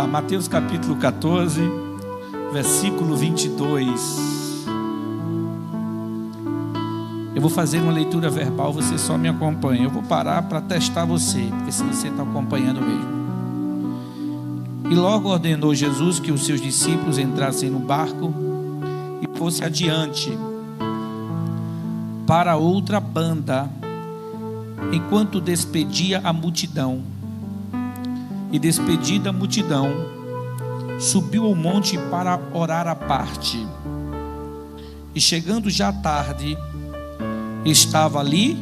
Mateus capítulo 14, versículo 22. Eu vou fazer uma leitura verbal, você só me acompanha. Eu vou parar para testar você, porque se você está acompanhando mesmo. E logo ordenou Jesus que os seus discípulos entrassem no barco e fosse adiante para outra banda, enquanto despedia a multidão. E despedida a multidão, subiu ao monte para orar à parte. E chegando já tarde, estava ali,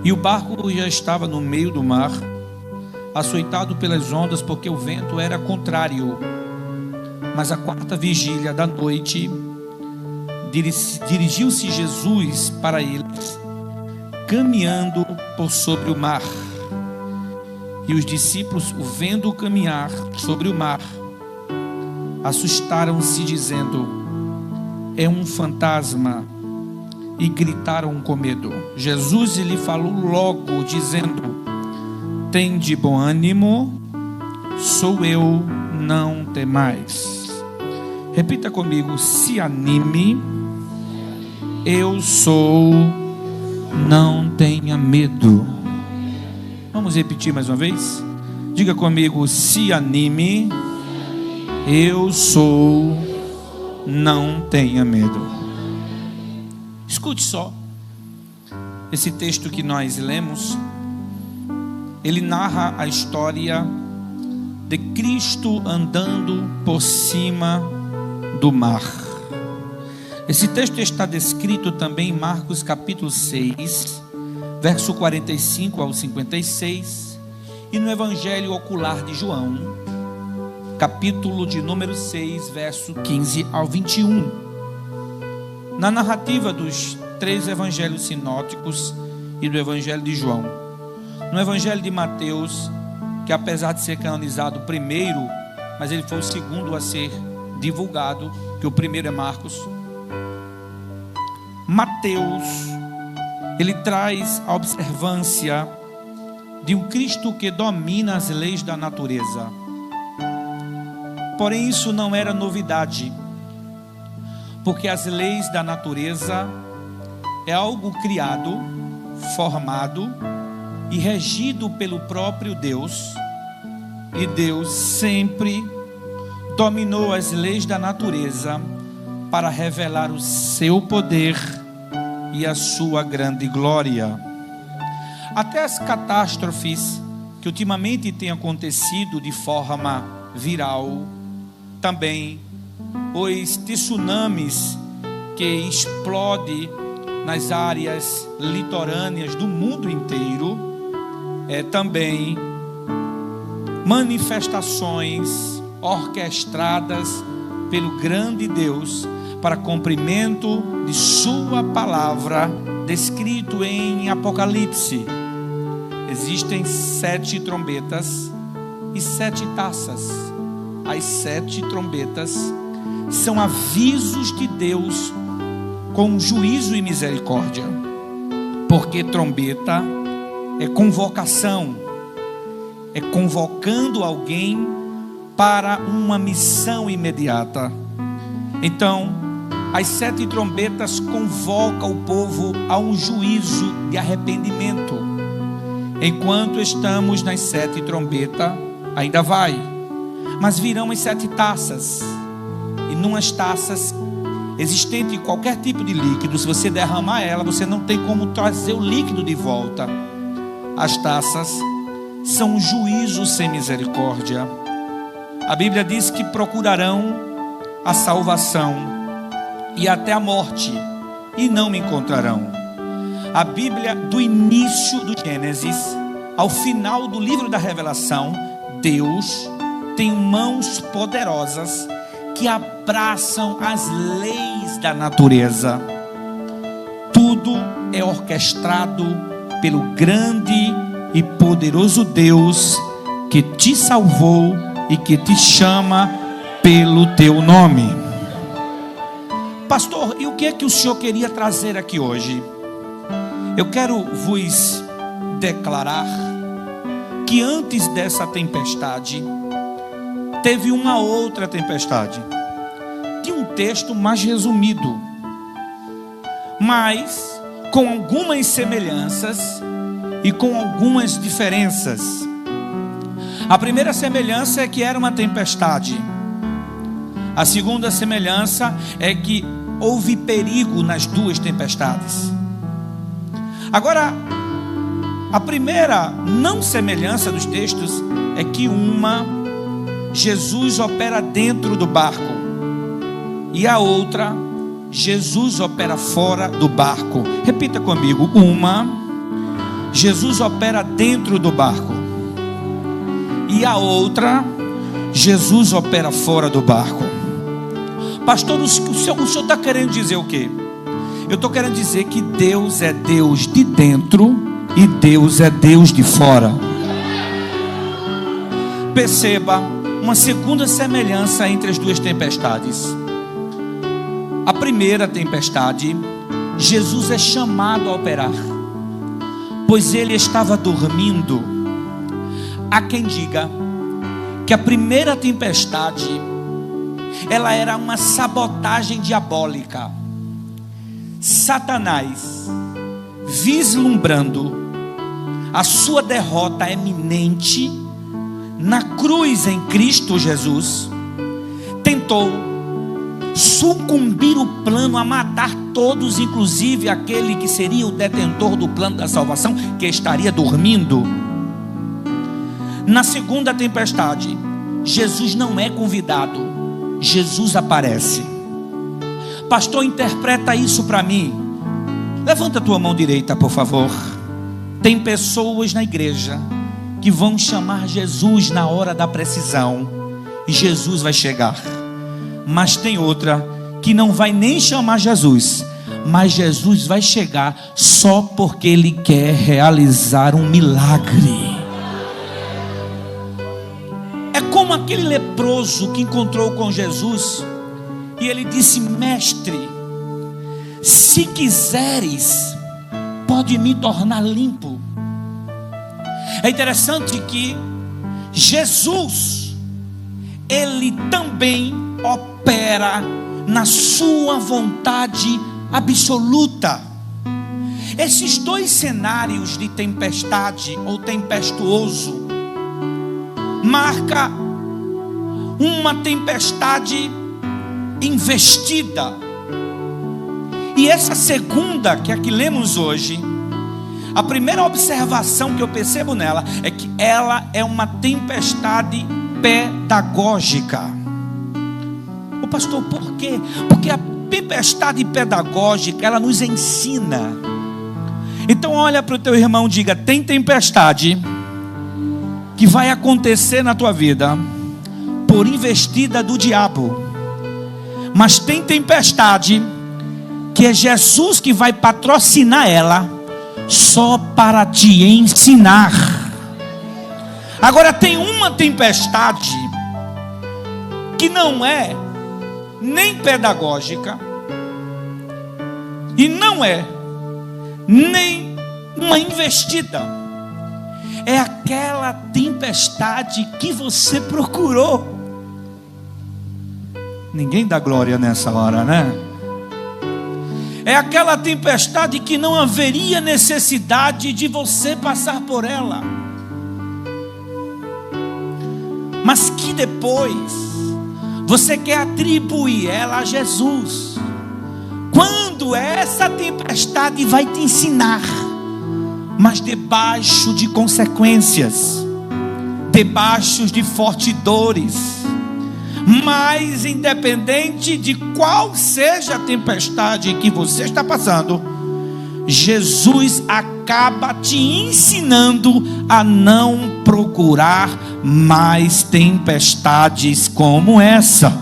e o barco já estava no meio do mar, açoitado pelas ondas, porque o vento era contrário. Mas à quarta vigília da noite, dirigiu-se Jesus para eles, caminhando por sobre o mar. E os discípulos, o vendo caminhar sobre o mar, assustaram-se, dizendo: é um fantasma, e gritaram com medo. Jesus lhe falou logo, dizendo: tende bom ânimo, sou eu, não temais. Repita comigo: se anime, eu sou, não tenha medo. Vamos repetir mais uma vez? Diga comigo: se anime, eu sou, não tenha medo. Escute só. Esse texto que nós lemos, ele narra a história de Cristo andando por cima do mar. Esse texto está descrito também em Marcos capítulo 6, verso 45 ao 56, e no Evangelho Ocular de João, capítulo de número 6, verso 15 ao 21. Na narrativa dos três evangelhos sinóticos e do Evangelho de João. No Evangelho de Mateus, que apesar de ser canonizado o primeiro, mas ele foi o segundo a ser divulgado, que o primeiro é Marcos. Mateus, ele traz a observância de um Cristo que domina as leis da natureza. Porém, isso não era novidade, porque as leis da natureza é algo criado, formado e regido pelo próprio Deus. E Deus sempre dominou as leis da natureza para revelar o seu poder e a sua grande glória. Até as catástrofes que ultimamente têm acontecido de forma viral, também os tsunamis que explodem nas áreas litorâneas do mundo inteiro, também manifestações orquestradas pelo grande Deus para cumprimento de sua palavra, descrito em Apocalipse. Existem 7 trombetas e 7 taças. As 7 trombetas são avisos de Deus com juízo e misericórdia, porque trombeta é convocação, é convocando alguém para uma missão imediata. Então, as 7 trombetas convocam o povo a um juízo de arrependimento. Enquanto estamos nas 7 trombetas, ainda vai, mas virão as 7 taças, e numas taças existente qualquer tipo de líquido, se você derramar ela, você não tem como trazer o líquido de volta. As taças são um juízo sem misericórdia. A Bíblia diz que procurarão a salvação e até a morte, e não me encontrarão. A Bíblia, do início do Gênesis ao final do livro da Revelação, Deus tem mãos poderosas que abraçam as leis da natureza. Tudo é orquestrado pelo grande e poderoso Deus que te salvou e que te chama pelo teu nome. Pastor, e o que é que o senhor queria trazer aqui hoje? Eu quero vos declarar que antes dessa tempestade, teve uma outra tempestade, de um texto mais resumido, mas com algumas semelhanças e com algumas diferenças. A primeira semelhança é que era uma tempestade. A segunda semelhança é que houve perigo nas duas tempestades. Agora, a primeira não semelhança dos textos é que Jesus opera dentro do barco, e a outra, Jesus opera fora do barco. Repita comigo: Jesus opera dentro do barco, e a outra, Jesus opera fora do barco. Pastor, o senhor está querendo dizer o quê? Eu estou querendo dizer que Deus é Deus de dentro e Deus é Deus de fora. Perceba uma segunda semelhança entre as duas tempestades. A primeira tempestade, Jesus é chamado a operar, pois ele estava dormindo. Há quem diga que a primeira tempestade, ela era uma sabotagem diabólica. Satanás, vislumbrando a sua derrota eminente na cruz em Cristo Jesus, tentou sucumbir o plano a matar todos, inclusive aquele que seria o detentor do plano da salvação, que estaria dormindo. Na segunda tempestade, Jesus não é convidado, Jesus aparece. Pastor, interpreta isso para mim. Levanta a tua mão direita, por favor. Tem pessoas na igreja que vão chamar Jesus na hora da precisão, e Jesus vai chegar. Mas tem outra que não vai nem chamar Jesus, mas Jesus vai chegar só porque ele quer realizar um milagre. É como aquele leproso que encontrou com Jesus e ele disse: mestre, se quiseres, pode me tornar limpo. É interessante que Jesus, ele também opera na sua vontade absoluta. Esses dois cenários de tempestade ou tempestuoso marca uma tempestade investida, e essa segunda, que é a que lemos hoje, a primeira observação que eu percebo nela é que ela é uma tempestade pedagógica. O pastor, por quê? Porque a tempestade pedagógica, ela nos ensina. Então olha para o teu irmão e diga: tem tempestade que vai acontecer na tua vida por investida do diabo, mas tem tempestade que é Jesus que vai patrocinar ela só para te ensinar. Agora tem uma tempestade que não é nem pedagógica e não é nem uma investida. É aquela tempestade que você procurou. Ninguém dá glória nessa hora, né? É aquela tempestade que não haveria necessidade de você passar por ela, mas que depois você quer atribuir ela a Jesus, quando essa tempestade vai te ensinar, mas debaixo de consequências, debaixo de fortes dores. Mas independente de qual seja a tempestade que você está passando, Jesus acaba te ensinando a não procurar mais tempestades como essa.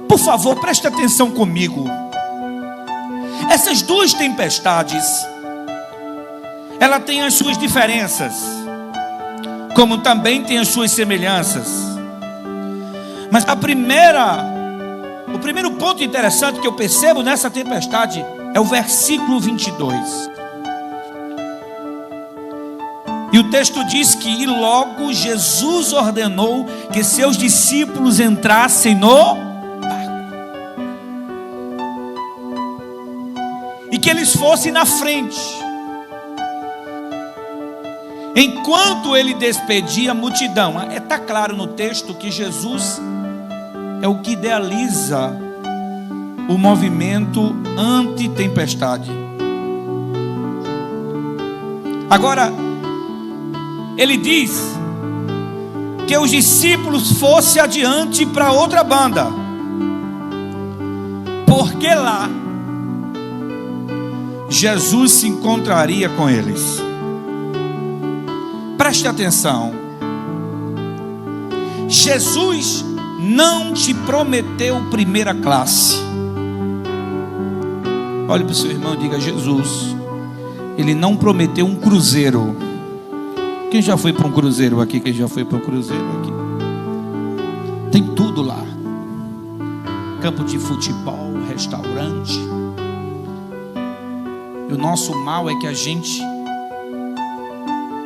Por favor, preste atenção comigo. Essas duas tempestades, ela tem as suas diferenças, como também tem as suas semelhanças. Mas o primeiro ponto interessante que eu percebo nessa tempestade é o versículo 22. E o texto diz que e logo Jesus ordenou que seus discípulos entrassem no barco e que eles fossem na frente. Enquanto ele despedia a multidão, está claro no texto que Jesus é o que idealiza o movimento anti-tempestade. Agora, ele diz que os discípulos fossem adiante para outra banda, porque lá Jesus se encontraria com eles. Preste atenção. Jesus não te prometeu primeira classe. Olhe para o seu irmão e diga: Jesus, Ele não prometeu um cruzeiro. Quem já foi para um cruzeiro aqui? Quem já foi para um cruzeiro aqui? Tem tudo lá: campo de futebol, restaurante. E o nosso mal é que a gente,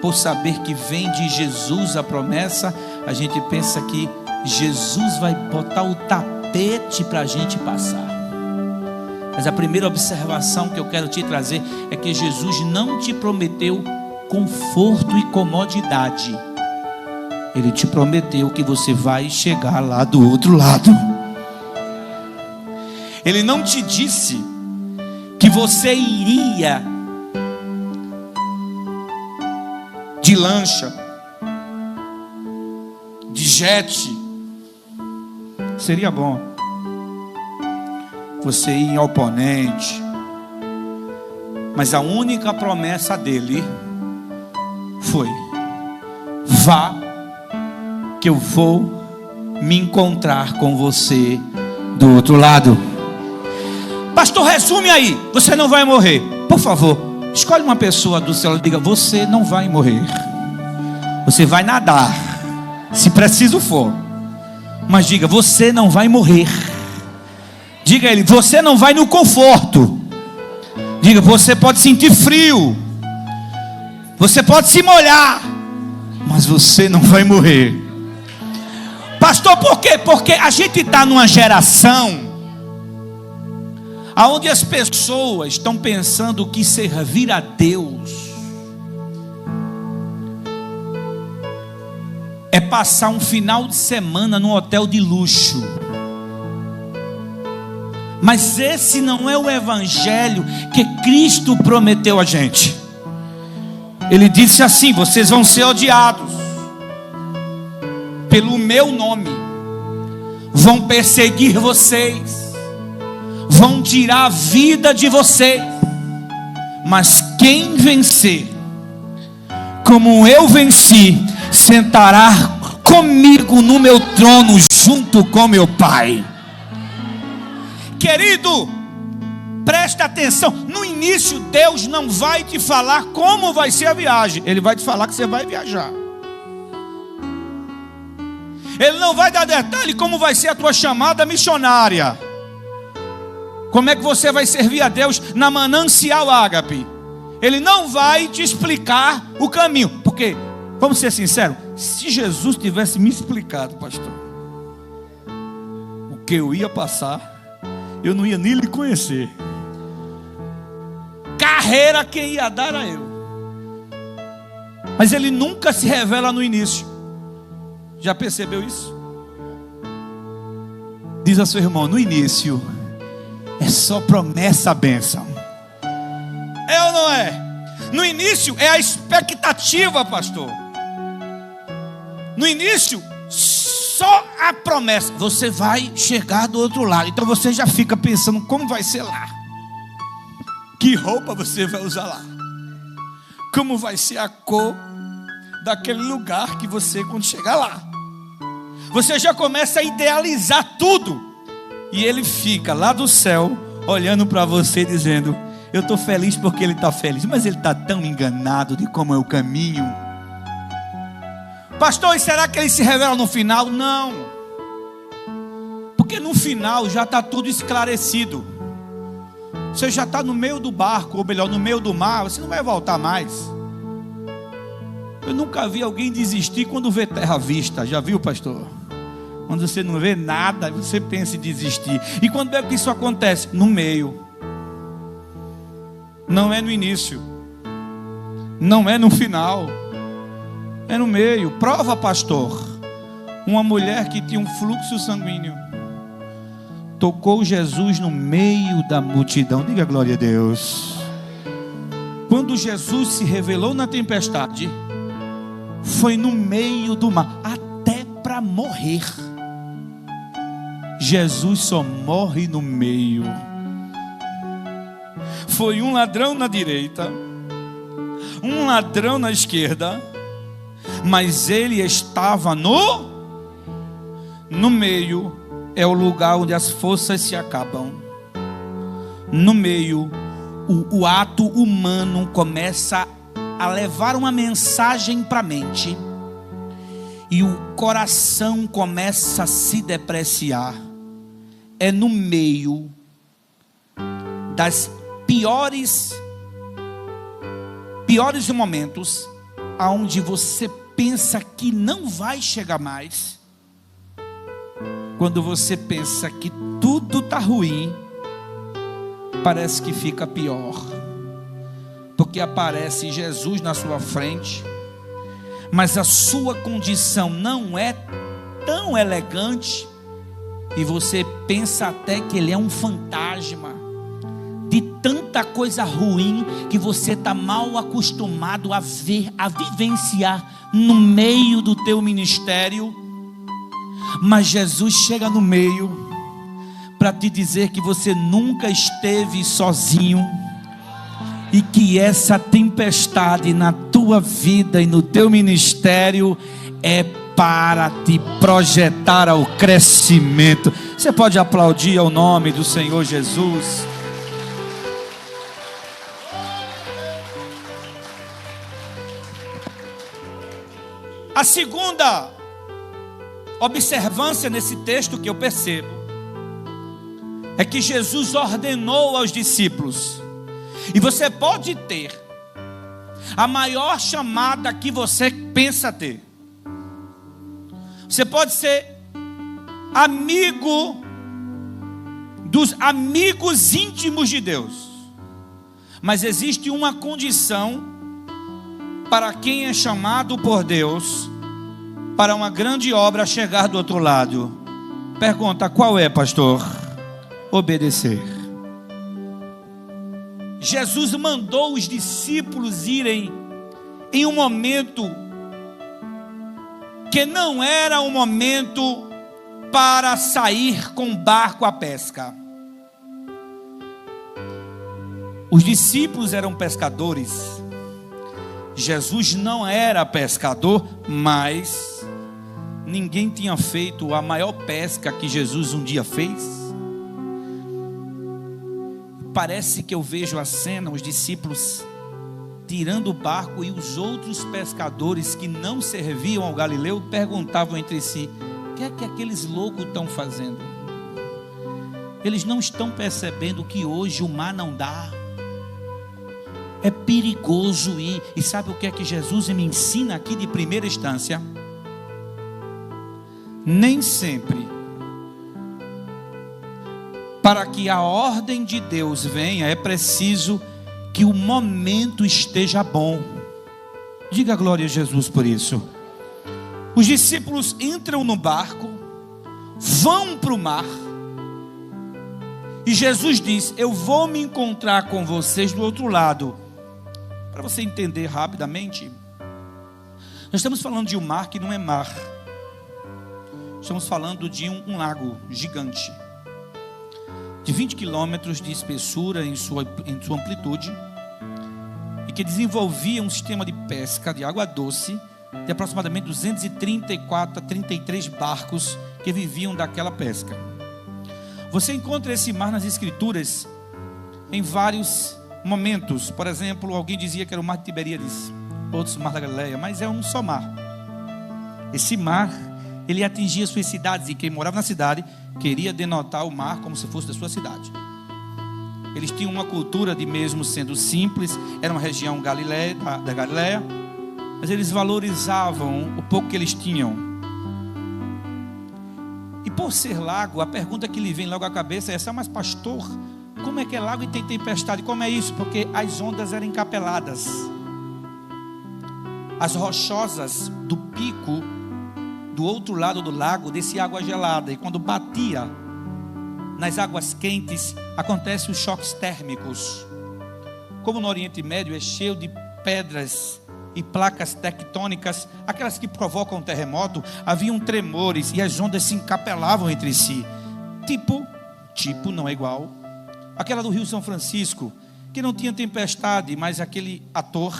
por saber que vem de Jesus a promessa, a gente pensa que Jesus vai botar o tapete para a gente passar. Mas a primeira observação que eu quero te trazer é que Jesus não te prometeu conforto e comodidade. Ele te prometeu que você vai chegar lá do outro lado. Ele não te disse que você iria de lancha, de jet. Seria bom você ir em oponente, mas a única promessa dele foi: vá, que eu vou me encontrar com você do outro lado. Pastor, resume aí: você não vai morrer. Por favor, escolhe uma pessoa do céu e diga: você não vai morrer. Você vai nadar, se preciso for, mas diga: você não vai morrer. Diga a ele: você não vai no conforto. Diga: você pode sentir frio, você pode se molhar, mas você não vai morrer. Pastor, por quê? Porque a gente está numa geração onde as pessoas estão pensando que servir a Deus é passar um final de semana num hotel de luxo. Mas esse não é o evangelho que Cristo prometeu a gente. Ele disse assim: vocês vão ser odiados pelo meu nome, vão perseguir vocês, vão tirar a vida de vocês, mas quem vencer, como eu venci, sentará comigo no meu trono junto com meu Pai. Querido, presta atenção. No início Deus não vai te falar como vai ser a viagem. Ele vai te falar que você vai viajar. Ele não vai dar detalhe como vai ser a tua chamada missionária, como é que você vai servir a Deus na Manancial Ágape. Ele não vai te explicar o caminho, porque, vamos ser sinceros, se Jesus tivesse me explicado, pastor, o que eu ia passar, eu não ia nem lhe conhecer. Carreira quem ia dar era eu. Mas ele nunca se revela no início. Já percebeu isso? Diz a seu irmão: no início é só promessa, bênção. É ou não é? No início é a expectativa, pastor. No início só a promessa: você vai chegar do outro lado. Então você já fica pensando como vai ser lá, que roupa você vai usar lá, como vai ser a cor daquele lugar que você, quando chegar lá, você já começa a idealizar tudo. E ele fica lá do céu olhando para você dizendo: eu estou feliz porque ele está feliz, mas ele está tão enganado de como é o caminho. Pastor, e será que ele se revela no final? Não, porque no final já está tudo esclarecido. Você já está no meio do barco, ou melhor, no meio do mar. Você não vai voltar mais. Eu nunca vi alguém desistir quando vê terra à vista. Já viu, pastor? Quando você não vê nada, você pensa em desistir. E quando é que isso acontece? No meio. Não é no início. Não é no final. É no meio. Prova, pastor. Uma mulher que tinha um fluxo sanguíneo tocou Jesus no meio da multidão. Diga glória a Deus. Quando Jesus se revelou na tempestade, foi no meio do mar, até para morrer. Jesus só morre no meio. Foi um ladrão na direita, um ladrão na esquerda, mas ele estava no meio. É o lugar onde as forças se acabam. No meio, o ato humano começa a levar uma mensagem para a mente, e o coração começa a se depreciar. É no meio das piores momentos, aonde você pensa que não vai chegar mais. Quando você pensa que tudo está ruim, parece que fica pior, porque aparece Jesus na sua frente, mas a sua condição não é tão elegante, e você pensa até que ele é um fantasma, de tanta coisa ruim que você está mal acostumado a ver, a vivenciar no meio do teu ministério. Mas Jesus chega no meio para te dizer que você nunca esteve sozinho, e que essa tempestade na tua vida e no teu ministério é para te projetar ao crescimento. Você pode aplaudir ao nome do Senhor Jesus. A segunda observância nesse texto que eu percebo é que Jesus ordenou aos discípulos. E você pode ter a maior chamada que você pensa ter. Você pode ser amigo dos amigos íntimos de Deus, mas existe uma condição para quem é chamado por Deus para uma grande obra chegar do outro lado. Pergunta: qual é, pastor? Obedecer. Jesus mandou os discípulos irem em um momento que não era um momento para sair com barco à pesca. Os discípulos eram pescadores. Jesus não era pescador, mas ninguém tinha feito a maior pesca que Jesus um dia fez. Parece que eu vejo a cena, os discípulos tirando o barco, e os outros pescadores que não serviam ao Galileu perguntavam entre si: o que é que aqueles loucos estão fazendo? Eles não estão percebendo que hoje o mar não dá. É perigoso ir. E sabe o que é que Jesus me ensina aqui de primeira instância? Nem sempre, para que a ordem de Deus venha, é preciso que o momento esteja bom. Diga glória a Jesus por isso. Os discípulos entram no barco, vão para o mar, e Jesus diz: eu vou me encontrar com vocês do outro lado. Para você entender rapidamente, nós estamos falando de um mar que não é mar. Estamos falando de um lago gigante, de 20 quilômetros de espessura em sua amplitude, e que desenvolvia um sistema de pesca de água doce de aproximadamente 234 a 33 barcos que viviam daquela pesca. Você encontra esse mar nas Escrituras em vários momentos. Por exemplo, alguém dizia que era o mar de Tiberíades, outros o mar da Galileia, mas é um só mar. Esse mar, ele atingia suas cidades, e quem morava na cidade queria denotar o mar como se fosse da sua cidade. Eles tinham uma cultura de, mesmo sendo simples, era uma região da Galileia, mas eles valorizavam o pouco que eles tinham. E por ser lago, a pergunta que lhe vem logo à cabeça é essa: mas pastor, como é que é lago e tem tempestade? Como é isso? Porque as ondas eram encapeladas. As rochosas do pico, do outro lado do lago, descia água gelada. E quando batia nas águas quentes, acontecem os choques térmicos. Como no Oriente Médio é cheio de pedras e placas tectônicas, aquelas que provocam terremoto, haviam tremores e as ondas se encapelavam entre si. Tipo não é igual. Aquela do Rio São Francisco, que não tinha tempestade, mas aquele ator,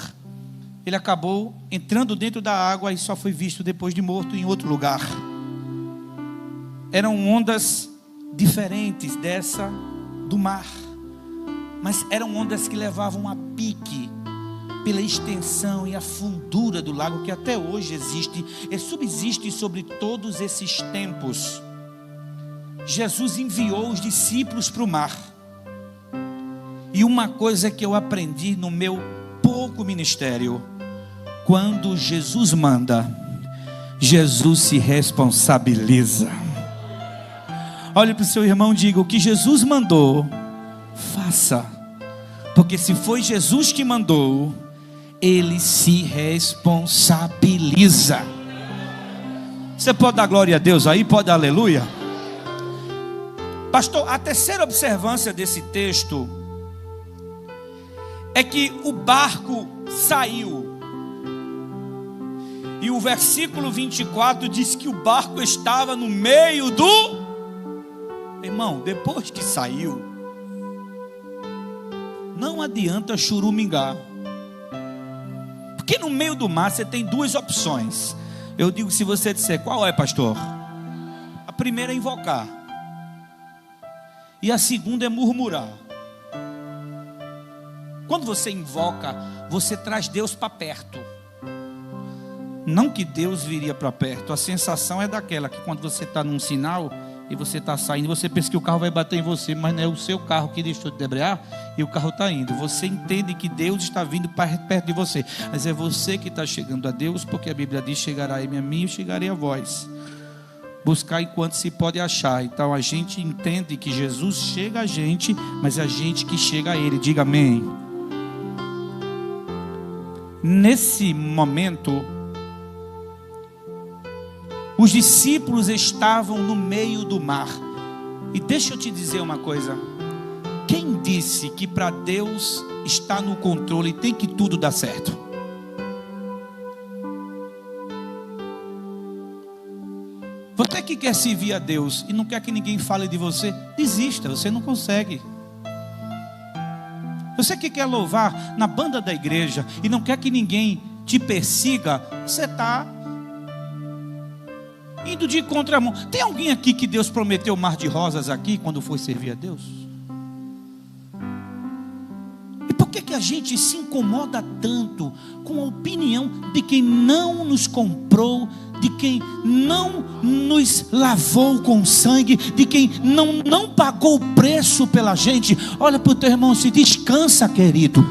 ele acabou entrando dentro da água e só foi visto depois de morto em outro lugar. Eram ondas diferentes dessa do mar, mas eram ondas que levavam a pique pela extensão e a fundura do lago, que até hoje existe e subsiste sobre todos esses tempos. Jesus enviou os discípulos para o mar, e uma coisa que eu aprendi no meu pouco ministério: quando Jesus manda, Jesus se responsabiliza. Olhe para o seu irmão e diga: o que Jesus mandou, faça. Porque se foi Jesus que mandou, Ele se responsabiliza. Você pode dar glória a Deus aí? Pode dar aleluia? Pastor, a terceira observância desse texto é que o barco saiu. E o versículo 24 diz que o barco estava no meio do... Irmão, depois que saiu, não adianta churumingar. Porque no meio do mar você tem duas opções. Eu digo, se você disser, qual é, pastor? A primeira é invocar. E a segunda é murmurar. Quando você invoca, você traz Deus para perto. Não que Deus viria para perto. A sensação é daquela que quando você está num sinal e você está saindo, você pensa que o carro vai bater em você, mas não é o seu carro que deixou de debrear e o carro está indo. Você entende que Deus está vindo perto de você, mas é você que está chegando a Deus, porque a Bíblia diz: chegará-me a mim e chegarei a vós. Buscar enquanto se pode achar. Então a gente entende que Jesus chega a gente, mas é a gente que chega a Ele. Diga amém. Nesse momento, os discípulos estavam no meio do mar. E deixa eu te dizer uma coisa: quem disse que para Deus estar no controle tem que tudo dar certo? Você que quer servir a Deus e não quer que ninguém fale de você, desista, você não consegue. Você que quer louvar na banda da igreja e não quer que ninguém te persiga, você está indo de contramão. Tem alguém aqui que Deus prometeu mar de rosas aqui quando foi servir a Deus? E por que a gente se incomoda tanto com a opinião de quem não nos comprou, de quem não nos lavou com sangue, de quem não pagou o preço pela gente? Olha para o teu irmão e se descansa, querido.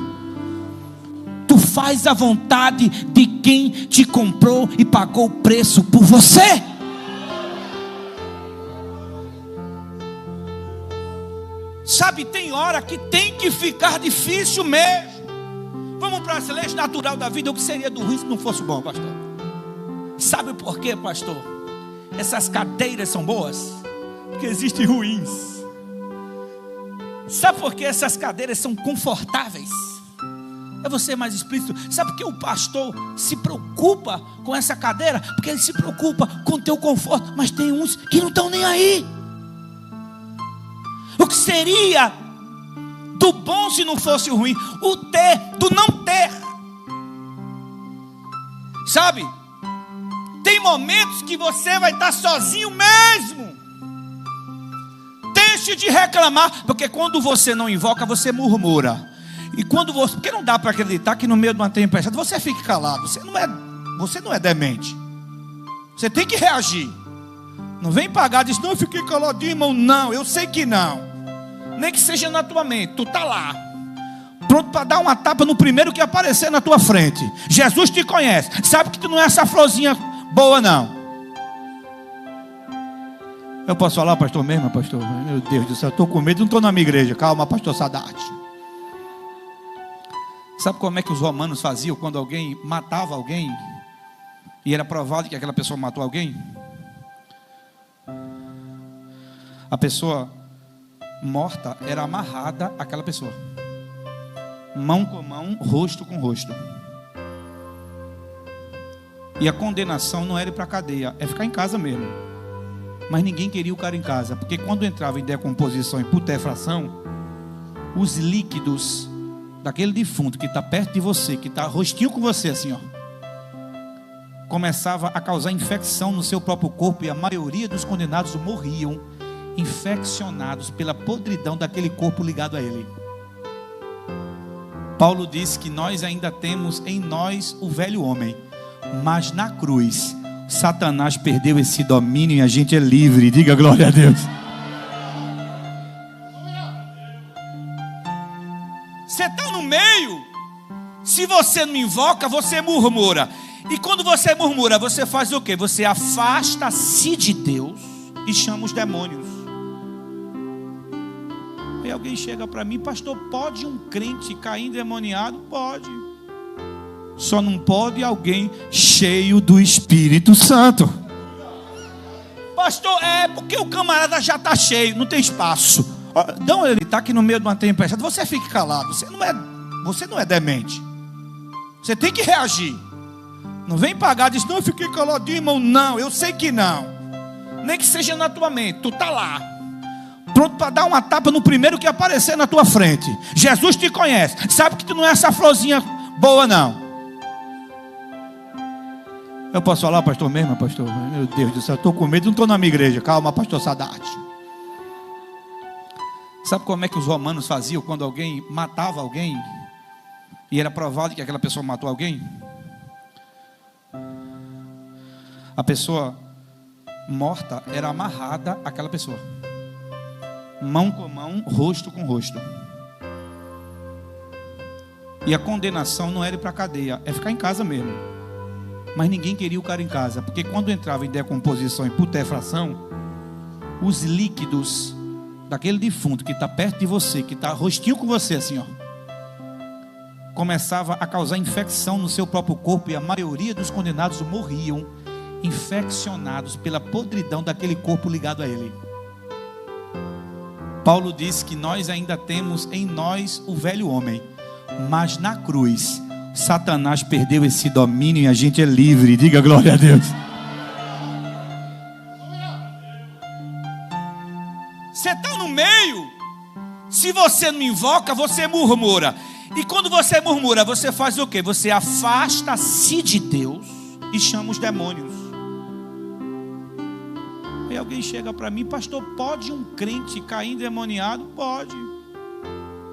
Tu faz a vontade de quem te comprou e pagou o preço por você. Sabe, tem hora que tem que ficar difícil mesmo. Vamos para as leis naturais da vida. O que seria do ruim se não fosse bom, pastor? Sabe por quê, pastor? Essas cadeiras são boas? Porque existem ruins. Sabe por que essas cadeiras são confortáveis? É você mais explícito. Sabe por que o pastor se preocupa com essa cadeira? Porque ele se preocupa com o teu conforto. Mas tem uns que não estão nem aí. O que seria do bom se não fosse o ruim? O ter, do não ter. Sabe? Tem momentos que você vai estar sozinho mesmo. Deixe de reclamar, porque quando você não invoca, você murmura. E quando você, porque não dá para acreditar que no meio de uma tempestade você fique calado. Você não é demente. Você tem que reagir. Não vem pagar, diz: não, eu fiquei caladinho, irmão. Não, eu sei que não. Nem que seja na tua mente, tu está lá, pronto para dar uma tapa no primeiro que aparecer na tua frente. Jesus te conhece, sabe que tu não é essa florzinha boa não. Eu posso falar, pastor mesmo, pastor? Meu Deus do céu, estou com medo, não estou na minha igreja. Calma, pastor Sadat. Sabe como é que os romanos faziam quando alguém matava alguém e era provado que aquela pessoa matou alguém? A pessoa morta era amarrada àquela pessoa, mão com mão, rosto com rosto. E a condenação não era ir para a cadeia, é ficar em casa mesmo. Mas ninguém queria o cara em casa, porque quando entrava em decomposição e putrefação, os líquidos daquele defunto que está perto de você, que está rostinho com você assim, ó, começava a causar infecção no seu próprio corpo, e a maioria dos condenados morriam infeccionados pela podridão daquele corpo ligado a ele. Paulo diz que nós ainda temos em nós o velho homem, mas na cruz Satanás perdeu esse domínio e a gente é livre. Diga glória a Deus. Você está no meio. Se você não invoca, você murmura. E quando você murmura, você faz o quê? Você afasta-se de Deus e chama os demônios. Aí alguém chega para mim: pastor, pode um crente cair endemoniado? Pode. Só não pode alguém cheio do Espírito Santo. Pastor, é porque o camarada já está cheio, não tem espaço. Então ele está aqui no meio de uma tempestade, você fique calado. Você não é demente. Você tem que reagir. Não vem pagar, diz: não, eu fiquei caladinho, irmão. Não, eu sei que não. Nem que seja na tua mente, tu está lá, pronto para dar uma tapa no primeiro que aparecer na tua frente. Jesus te conhece, sabe que tu não é essa florzinha boa não. Eu posso falar, pastor mesmo, pastor? Meu Deus do céu, estou com medo, não estou na minha igreja. Calma, pastor Sadat. Sabe como é que os romanos faziam quando alguém matava alguém e era provado que aquela pessoa matou alguém? A pessoa morta era amarrada àquela pessoa, mão com mão, rosto com rosto. E a condenação não era ir para a cadeia, é ficar em casa mesmo. Mas ninguém queria o cara em casa, porque quando entrava em decomposição e putrefação, os líquidos daquele defunto que está perto de você, que está rostinho com você assim, ó, começava a causar infecção no seu próprio corpo, e a maioria dos condenados morriam infeccionados pela podridão daquele corpo ligado a ele. Paulo diz que nós ainda temos em nós o velho homem, mas na cruz Satanás perdeu esse domínio e a gente é livre. Diga glória a Deus. Você está no meio. Se você não invoca, você murmura. E quando você murmura, você faz o quê? Você afasta-se de Deus e chama os demônios. Aí alguém chega para mim: pastor, pode um crente cair endemoniado? Pode.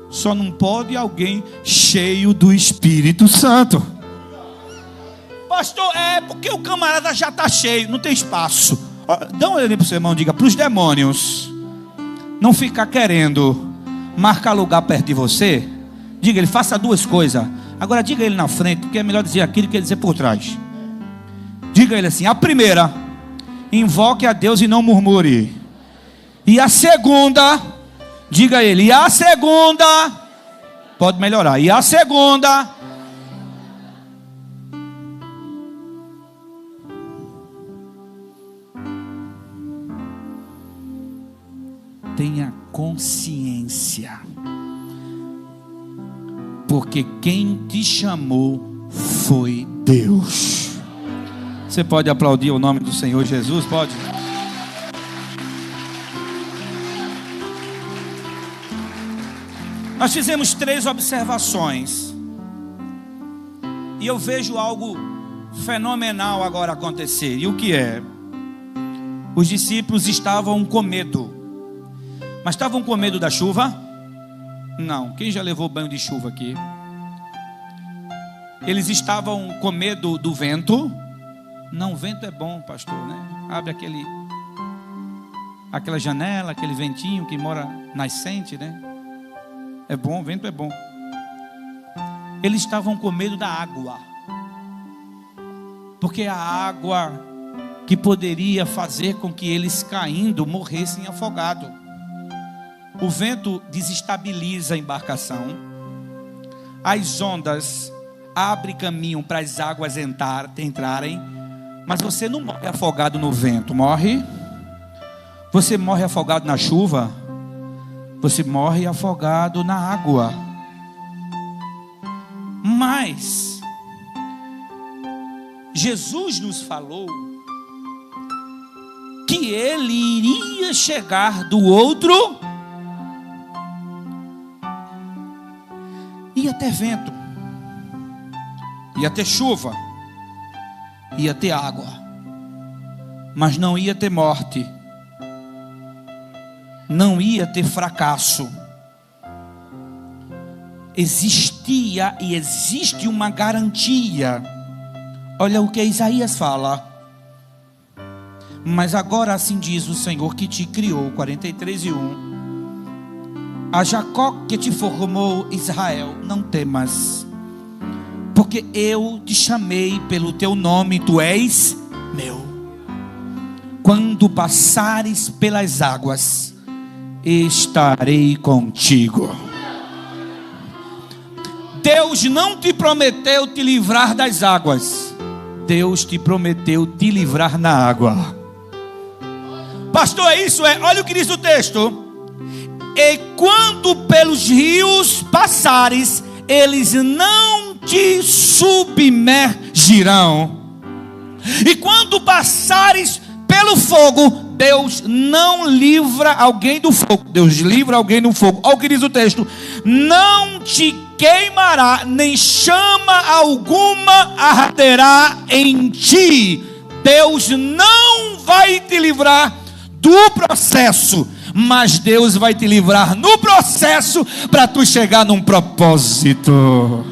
Só não pode alguém cheio do Espírito Santo. Pastor, é porque o camarada já está cheio, não tem espaço. Dá uma olhada para o seu irmão, diga: para os demônios não ficar querendo marcar lugar perto de você, diga ele: faça duas coisas. Agora diga ele na frente, porque é melhor dizer aquilo que dizer por trás. Diga ele assim: a primeira, invoque a Deus e não murmure. E a segunda, diga ele: e a segunda, pode melhorar. E a segunda, tenha consciência, porque quem te chamou foi Deus. Você pode aplaudir o nome do Senhor Jesus? Pode? Nós fizemos 3 observações, e eu vejo algo fenomenal agora acontecer. E o que é? Os discípulos estavam com medo. Mas estavam com medo da chuva? Não. Quem já levou banho de chuva aqui? Eles estavam com medo do vento? Não, vento é bom, pastor, né? Abre aquela janela, aquele ventinho que mora nascente, né? É bom, vento é bom. Eles estavam com medo da água, porque a água que poderia fazer com que eles caindo morressem afogados. O vento desestabiliza a embarcação, as ondas abrem caminho para as águas entrarem, mas você não morre afogado no vento, morre? Você morre afogado na chuva? Você morre afogado na água. Mas Jesus nos falou que Ele iria chegar do outro. Ia ter vento, ia ter chuva, ia ter água, mas não ia ter morte, não ia ter fracasso. Existia e existe uma garantia. Olha o que Isaías fala: mas agora assim diz o Senhor que te criou, 43:1, a Jacó que te formou, Israel, não temas, porque eu te chamei pelo teu nome, tu és meu. Quando passares pelas águas, estarei contigo. Deus não te prometeu te livrar das águas, Deus te prometeu te livrar na água. Pastor, é isso? Olha o que diz o texto: e quando pelos rios passares, eles não te submergirão. E quando passares pelo fogo, Deus não livra alguém do fogo. Deus livra alguém do fogo. Olha o que diz o texto: não te queimará, nem chama alguma arderá em ti. Deus não vai te livrar do processo, mas Deus vai te livrar no processo para tu chegar num propósito.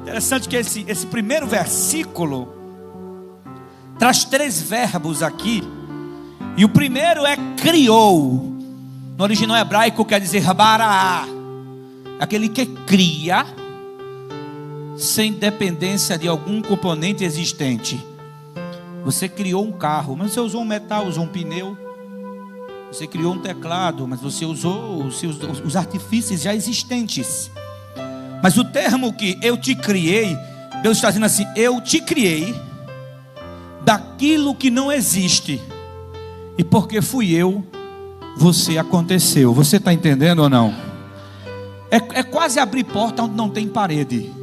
Interessante que esse primeiro versículo traz 3 verbos aqui, e o primeiro é criou. No original hebraico quer dizer bará, aquele que cria sem dependência de algum componente existente. Você criou um carro, mas você usou um metal, usou um pneu. Você criou um teclado, mas você usou os artifícios já existentes. Mas o termo que eu te criei, Deus está dizendo assim: eu te criei daquilo que não existe, e porque fui eu, você aconteceu. Você está entendendo ou não? É quase abrir porta onde não tem parede.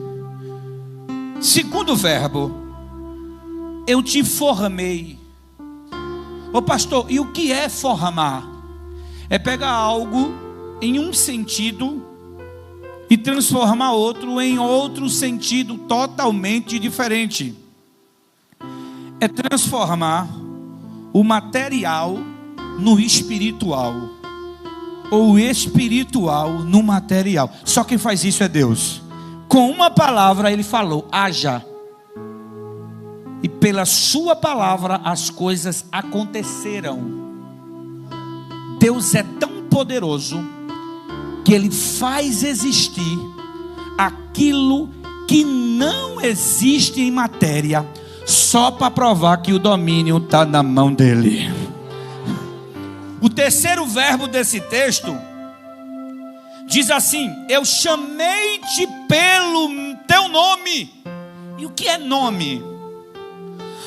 Segundo verbo, eu te formei. Ô pastor, e o que é formar? É pegar algo em um sentido e transformar outro em outro sentido totalmente diferente. É transformar o material no espiritual, ou o espiritual no material. Só quem faz isso é Deus. Com uma palavra Ele falou: haja. E pela sua palavra as coisas aconteceram. Deus é tão poderoso que Ele faz existir aquilo que não existe em matéria, só para provar que o domínio está na mão dEle. O terceiro verbo desse texto diz assim: eu chamei-te pelo teu nome. E o que é nome?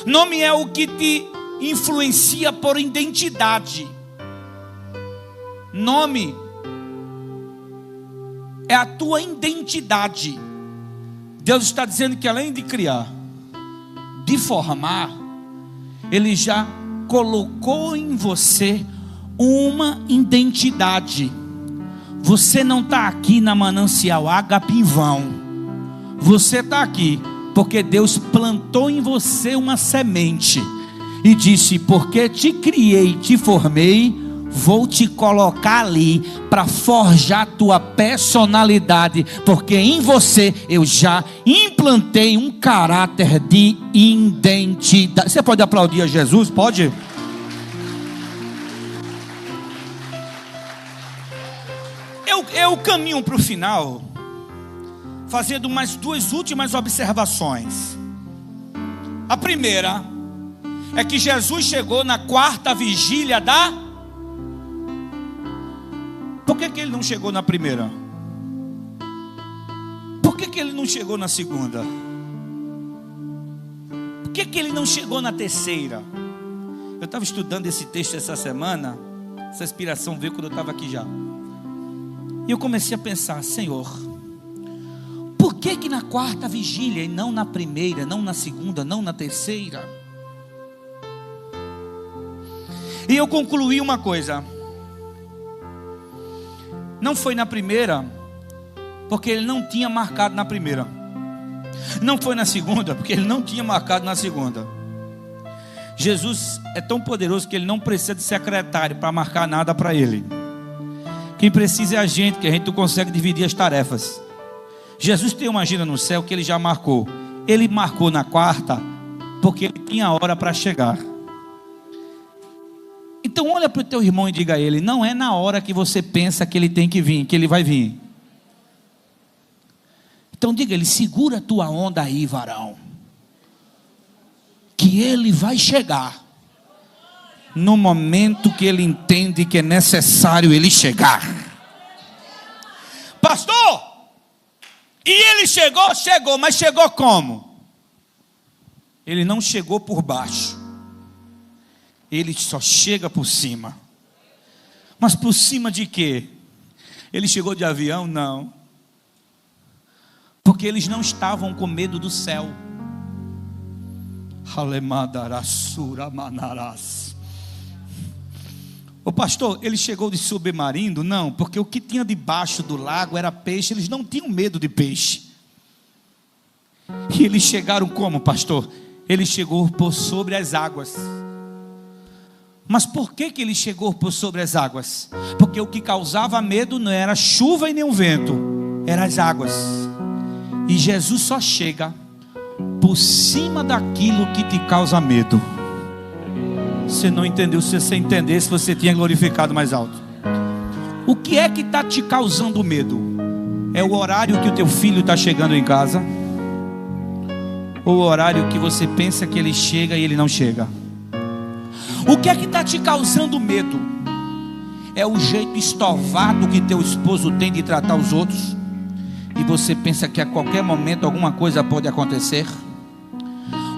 Nome é o que te influencia por identidade. Nome é a tua identidade. Deus está dizendo que além de criar, de formar, Ele já colocou em você uma identidade. Você não está aqui na Manancial Ágape em vão. Você está aqui porque Deus plantou em você uma semente e disse: porque te criei, te formei, vou te colocar ali para forjar tua personalidade, porque em você eu já implantei um caráter de identidade. Você pode aplaudir a Jesus? Pode? Eu caminho para o final, fazendo mais duas últimas observações. A primeira é que Jesus chegou na quarta vigília da... Por que ele não chegou na primeira? Por que ele não chegou na segunda? Por que ele não chegou na terceira? Eu estava estudando esse texto essa semana. Essa inspiração veio quando eu estava aqui já. E eu comecei a pensar: Senhor, por que na quarta vigília e não na primeira, não na segunda, não na terceira? E eu concluí uma coisa: não foi na primeira, porque ele não tinha marcado na primeira. Não foi na segunda, porque ele não tinha marcado na segunda. Jesus é tão poderoso que ele não precisa de secretário para marcar nada para ele. Quem precisa é a gente, que a gente não consegue dividir as tarefas. Jesus tem uma agenda no céu que ele já marcou. Ele marcou na quarta, porque ele tinha hora para chegar. Então olha para o teu irmão e diga a ele: não é na hora que você pensa que ele tem que vir, que ele vai vir. Então diga a ele: segura a tua onda aí, varão, que ele vai chegar no momento que ele entende que é necessário ele chegar. Pastor, e ele chegou, mas chegou como? Ele não chegou por baixo, ele só chega por cima. Mas por cima de quê? Ele chegou de avião? Não, porque eles não estavam com medo do céu. O pastor, ele chegou de submarino? Não, porque o que tinha debaixo do lago era peixe. Eles não tinham medo de peixe. E eles chegaram como, pastor? Ele chegou por sobre as águas. Mas por que ele chegou por sobre as águas? Porque o que causava medo não era chuva e nem o vento, eram as águas. E Jesus só chega por cima daquilo que te causa medo. Você não entendeu? Se você entendesse, você tinha glorificado mais alto. O que é que está te causando medo? É o horário que o teu filho está chegando em casa? Ou o horário que você pensa que ele chega e ele não chega? O que é que está te causando medo? É o jeito estovado que teu esposo tem de tratar os outros? E você pensa que a qualquer momento alguma coisa pode acontecer?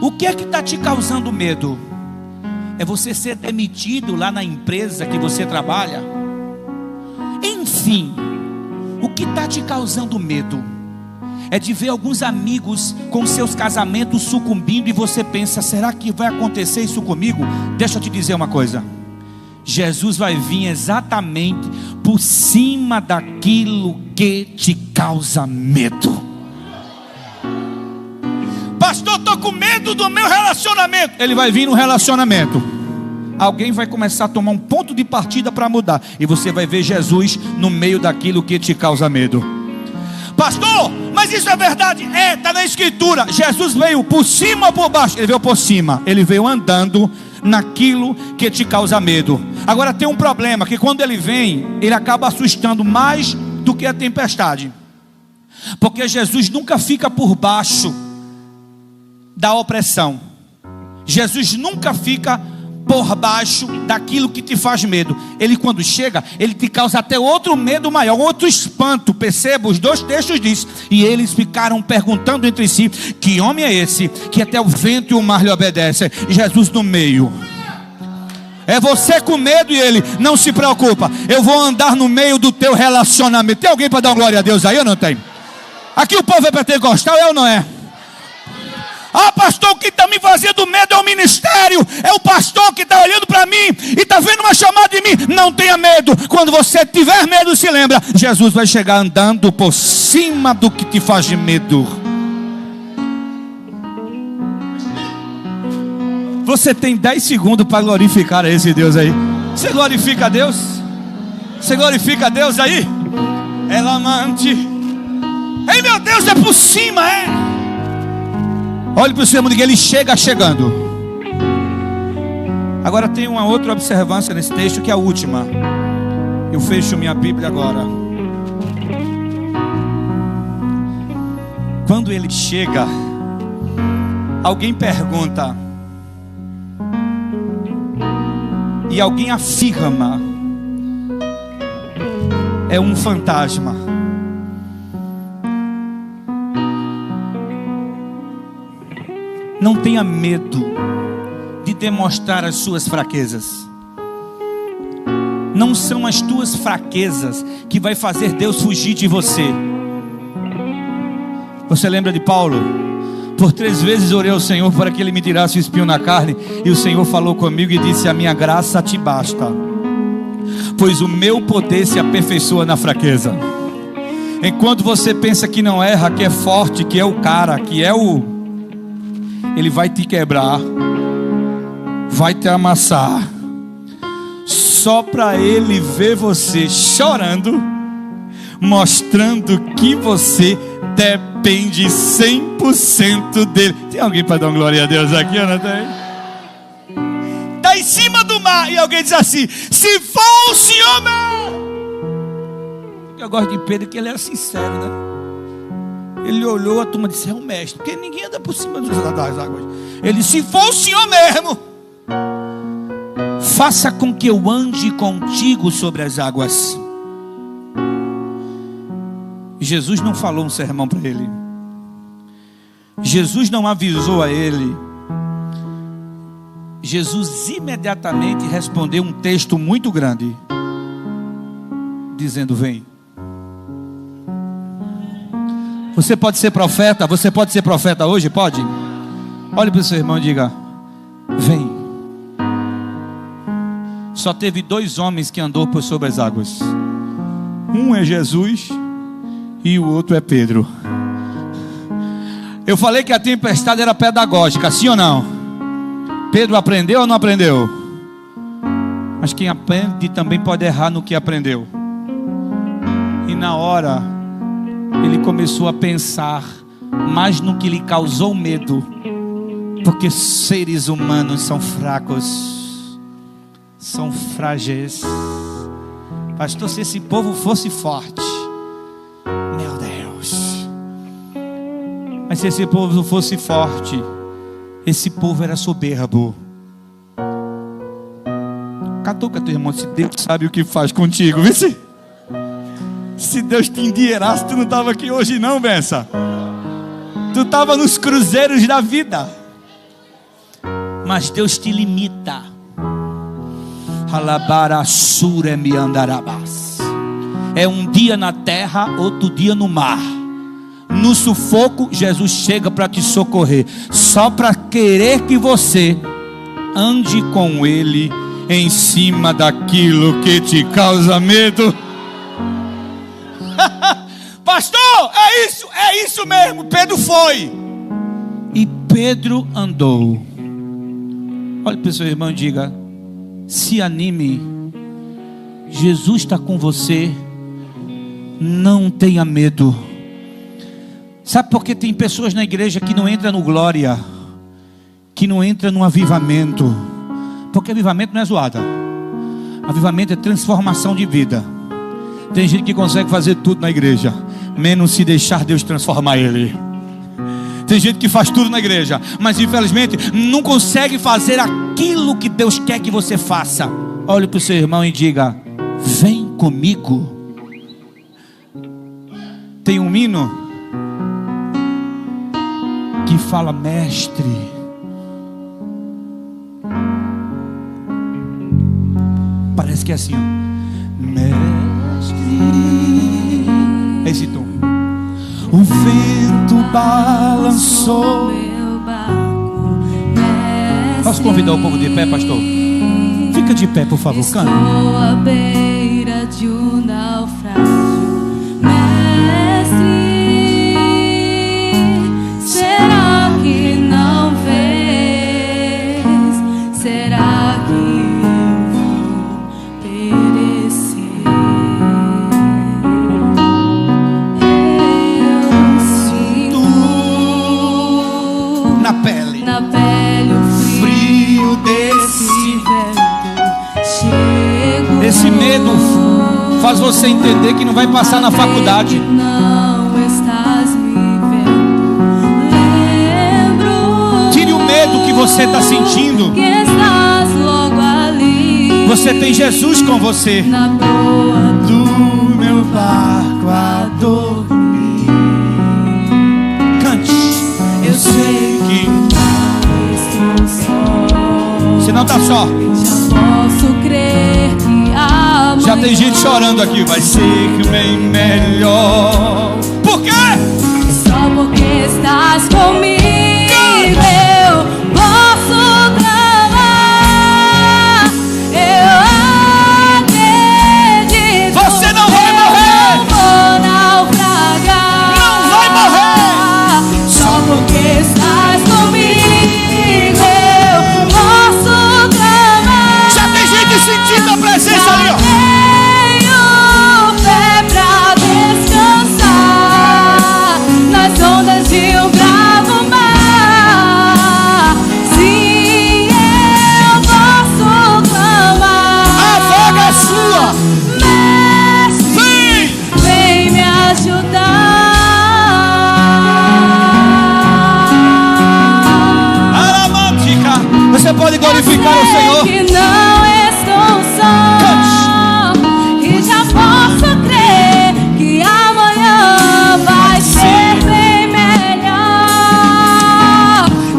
O que é que está te causando medo? É você ser demitido lá na empresa que você trabalha? Enfim, o que está te causando medo? É de ver alguns amigos com seus casamentos sucumbindo e você pensa: será que vai acontecer isso comigo? Deixa eu te dizer uma coisa: Jesus vai vir exatamente por cima daquilo que te causa medo. Pastor, estou com medo do meu relacionamento. Ele vai vir no relacionamento. Alguém vai começar a tomar um ponto de partida para mudar, e você vai ver Jesus no meio daquilo que te causa medo. Pastor, mas isso é verdade? É, está na escritura. Jesus veio por cima ou por baixo? Ele veio por cima. Ele veio andando naquilo que te causa medo. Agora tem um problema, que quando ele vem, ele acaba assustando mais do que a tempestade. Porque Jesus nunca fica por baixo da opressão. Jesus nunca fica por baixo daquilo que te faz medo. Ele, quando chega, ele te causa até outro medo maior, outro espanto. Perceba, os dois textos diz: e eles ficaram perguntando entre si: que homem é esse, que até o vento e o mar lhe obedecem? Jesus no meio. É você com medo e ele: não se preocupa, eu vou andar no meio do teu relacionamento. Tem alguém para dar uma glória a Deus aí ou não tem? Aqui o povo é pentecostal, é ou não é? Ah, pastor, o que está me fazendo medo é o ministério. É o pastor que está olhando para mim e está vendo uma chamada de mim. Não tenha medo. Quando você tiver medo, se lembra: Jesus vai chegar andando por cima do que te faz de medo. Você tem 10 segundos para glorificar a esse Deus aí. Você glorifica a Deus? Você glorifica a Deus aí? Ela amante. Ei, meu Deus, é por cima, é. Olhe para o seu irmão e diga: ele chega chegando. Agora tem uma outra observância nesse texto, que é a última. Eu fecho minha Bíblia agora. Quando ele chega, alguém pergunta, e alguém afirma: é um fantasma. Não tenha medo de demonstrar as suas fraquezas. Não são as tuas fraquezas que vai fazer Deus fugir de você. Você lembra de Paulo? Por 3 vezes orei ao Senhor para que Ele me tirasse o espinho na carne, e o Senhor falou comigo e disse: a minha graça te basta, pois o meu poder se aperfeiçoa na fraqueza. Enquanto você pensa que não erra, que é forte, que é o cara, que é o... Ele vai te quebrar, vai te amassar, só para Ele ver você chorando, mostrando que você depende 100% dele. Tem alguém para dar uma glória a Deus aqui, ou não tem? Está em cima do mar e alguém diz assim: se fosse homem. Eu gosto de Pedro, que ele era sincero, né? Ele olhou, a turma disse: é um mestre, porque ninguém anda por cima das águas. Ele disse: se for o Senhor mesmo, faça com que eu ande contigo sobre as águas. Jesus não falou um sermão para ele. Jesus não avisou a ele. Jesus imediatamente respondeu um texto muito grande, dizendo: vem. Você pode ser profeta? Você pode ser profeta hoje? Pode? Olhe para o seu irmão e diga: vem. Só teve 2 homens que andou por sobre as águas. Um é Jesus e o outro é Pedro. Eu falei que a tempestade era pedagógica, sim ou não? Pedro aprendeu ou não aprendeu? Mas quem aprende também pode errar no que aprendeu. E na hora ele começou a pensar mais no que lhe causou medo, porque seres humanos são fracos, são frágeis. Pastor, se esse povo fosse forte, meu Deus. Mas se esse povo não fosse forte, esse povo era soberbo. Catuca teu irmão, se Deus sabe o que faz contigo, viu? Se Deus te endinheirasse, tu não estava aqui hoje não, benção. Tu estava nos cruzeiros da vida. Mas Deus te limita. É um dia na terra, outro dia no mar. No sufoco, Jesus chega para te socorrer, só para querer que você ande com Ele em cima daquilo que te causa medo. Pastor, é isso mesmo. Pedro foi, e Pedro andou. Olhe para o seu irmão e diga: se anime, Jesus está com você, não tenha medo. Sabe por que tem pessoas na igreja que não entram no glória, que não entram no avivamento? Porque avivamento não é zoada. Avivamento é transformação de vida. Tem gente que consegue fazer tudo na igreja, menos se deixar Deus transformar ele. Tem gente que faz tudo na igreja, mas infelizmente não consegue fazer aquilo que Deus quer que você faça. Olhe para o seu irmão e diga: vem comigo. Tem um hino que fala: mestre, parece que é assim, ó. Mestre, esse tom. O vento balançou meu barco. Posso convidar o povo de pé, pastor? Fica de pé, por favor, canta. Estou à beira de um naufrágio, mestre. Será que não vês? Será que na pele o frio desse vento? Esse medo faz você entender que não vai passar na faculdade. Não estás me vendo. você está sentindo. Que estás logo ali. Você tem Jesus com você. Na proa Do meu barco a dormir. Cante. eu sei Que estou só. você não está só. Já posso crer que amanhã Já tem gente chorando aqui. Vai ser bem melhor. Por quê? só porque estás comigo eu posso clamar. Eu acredito. Você não vai morrer. Não vou naufragar. Não vai morrer. Só porque estás comigo eu posso clamar. Já tem gente sentindo a presença ali, ó. Tenho fé pra descansar nas ondas de um bravo mar. Sim, eu posso clamar. A vaga é sua. Mestre, Vem. vem me ajudar. Aramântica. Você pode glorificar o Sei Senhor. que não estou só e já posso crer que amanhã vai ser bem melhor.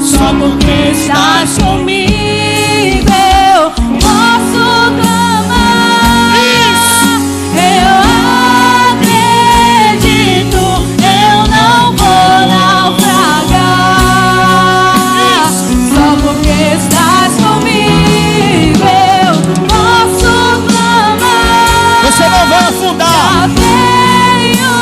Só porque estás comigo eu posso clamar. Eu acredito, eu não vou naufragar. Só porque estás comigo eu posso clamar. Você não vai afundar. Já tenho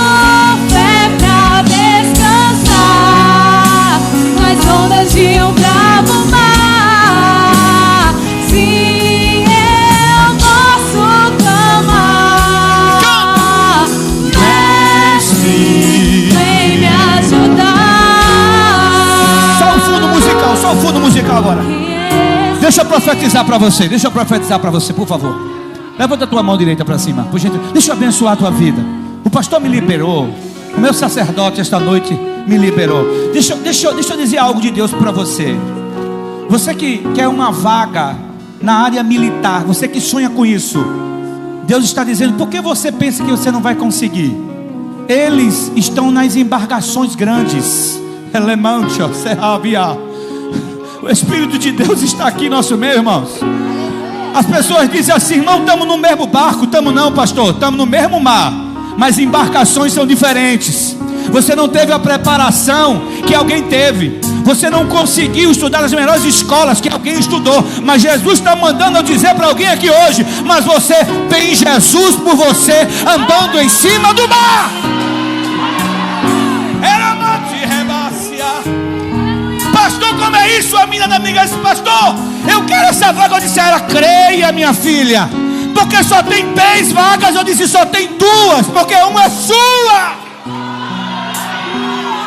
fé pra descansar nas ondas de um bravo mar. Sim, eu posso clamar. Mestre, vem me ajudar. Só o fundo musical, só o fundo musical agora. Que Deixa eu profetizar para você. Deixa eu profetizar para você, por favor. Levanta a tua mão direita para cima, por gentileza. Deixa eu abençoar a tua vida. O pastor me liberou. O meu sacerdote esta noite me liberou. Deixa eu dizer algo de Deus para você. Você que quer uma vaga na área militar, você que sonha com isso, Deus está dizendo: por que você pensa que você não vai conseguir? Eles estão nas embarcações grandes. Elemante, ó, serrabia. O Espírito de Deus está aqui, nosso meio, irmãos. As pessoas dizem assim: irmão, estamos no mesmo barco. Estamos não, pastor, estamos no mesmo mar, mas embarcações são diferentes. Você não teve a preparação que alguém teve. Você não conseguiu estudar nas melhores escolas que alguém estudou. Mas Jesus está mandando eu dizer para alguém aqui hoje: mas você tem Jesus por você, andando em cima do mar. Pastor, como é isso? A menina da minha igreja disse: pastor, eu quero essa vaga. Eu disse a ela: creia, minha filha, porque só tem 10 vagas. Eu disse: só tem 2, porque uma é sua.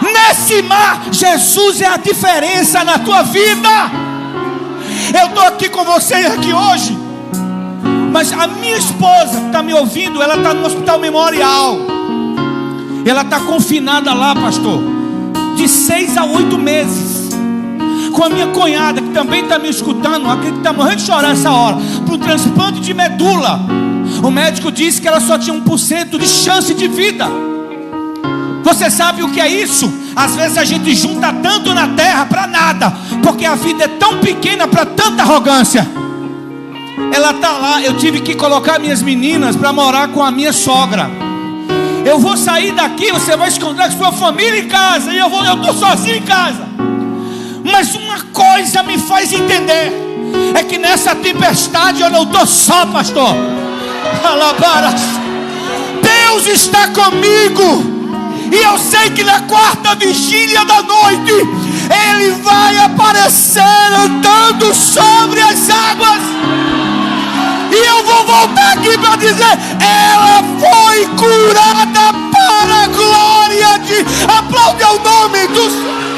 Nesse mar, Jesus é a diferença na tua vida. Eu estou aqui com vocês aqui hoje, mas a minha esposa que está me ouvindo, ela está no hospital memorial. Ela está confinada lá, pastor, de 6 a 8 meses. Com a minha cunhada, que também está me escutando, aquele que está morrendo de chorar essa hora, para o transplante de medula. O médico disse que ela só tinha 1% de chance de vida. Você sabe o que é isso? Às vezes a gente junta tanto na terra para nada, porque a vida é tão pequena para tanta arrogância. Ela está lá. Eu tive que colocar minhas meninas para morar com a minha sogra. Eu vou sair daqui, você vai encontrar com sua família em casa, e eu estou sozinho em casa. Mas uma coisa me faz entender, é que nessa tempestade eu não estou só, pastor. Alabaras. Deus está comigo. E eu sei que na quarta vigília da noite Ele vai aparecer andando sobre as águas. E eu vou voltar aqui para dizer: ela foi curada para a glória de... Aplaude o nome do Senhor.